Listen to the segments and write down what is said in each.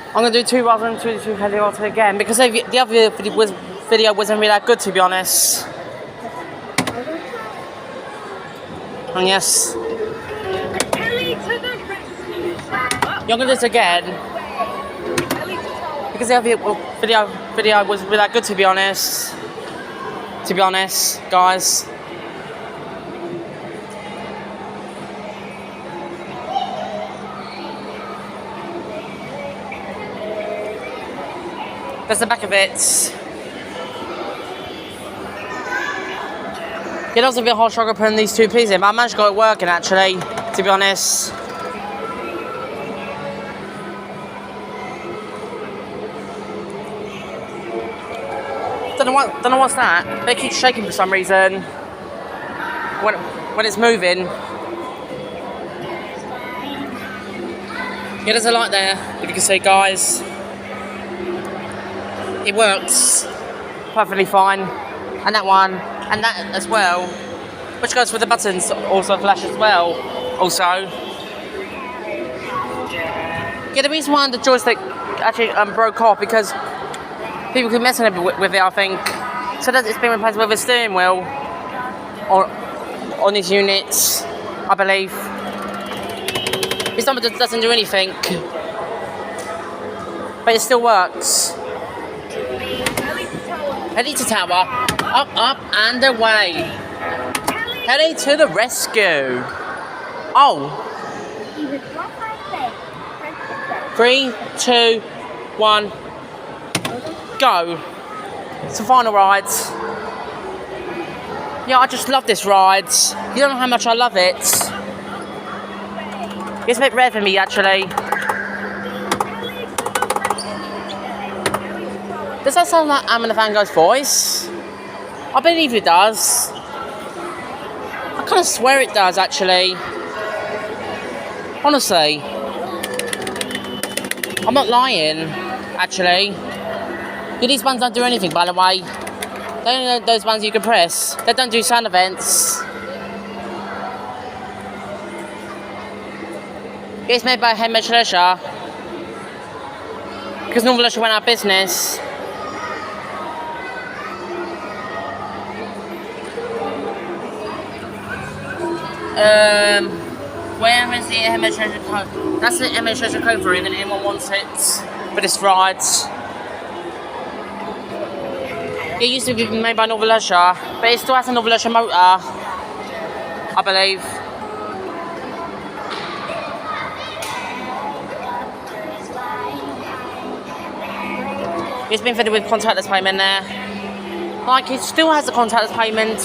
I'm gonna do 2 rather than 2 helicopter again because the other video wasn't really that good, to be honest. And yes, you're gonna do this again because the other video wasn't really that good, to be honest. To be honest, guys. That's the back of it. It does a bit hard struggle putting these 2 pieces in, but I managed to get it working actually, to be honest. Don't know what's that. They keep shaking for some reason when it's moving. Yeah, there's a light there, if you can see, guys. It works perfectly fine, and that one, and that as well, which goes for the buttons, also flash as well. Also, yeah, the reason why the joystick actually broke off because people keep messing with it, I think. So that it's been replaced with a steering wheel on these units, I believe. This number doesn't do anything, but it still works. Heli to tower, up and away. Heli to the rescue. Oh. 3, 2, 1, go. It's the final ride. Yeah, I just love this ride. You don't know how much I love it. It's a bit rare for me, actually. Does that sound like Amanda Van Gogh's voice? I believe it does. I kind of swear it does, actually. Honestly. I'm not lying, actually. Yeah, these buttons don't do anything, by the way. They're those buttons you can press. They don't do sound events. It's made by Hamish Leisure. Because Normal Leisure went out of business. Where is the Hamish Leisure code? That's the Hamish Leisure code for it, and anyone wants it for this ride. It used to be made by Normal Leisure, but it still has a Normal Leisure motor, I believe. It's been fitted with contactless payment there. Like, it still has the contactless payment.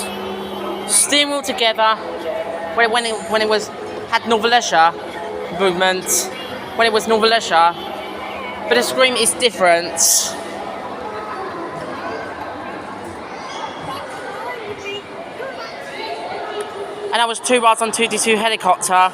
Steering wheel together. When it had Normal Leisure movement. When it was Normal Leisure. But the screen is different. And that was 2 rides on TuTiTu helicopter.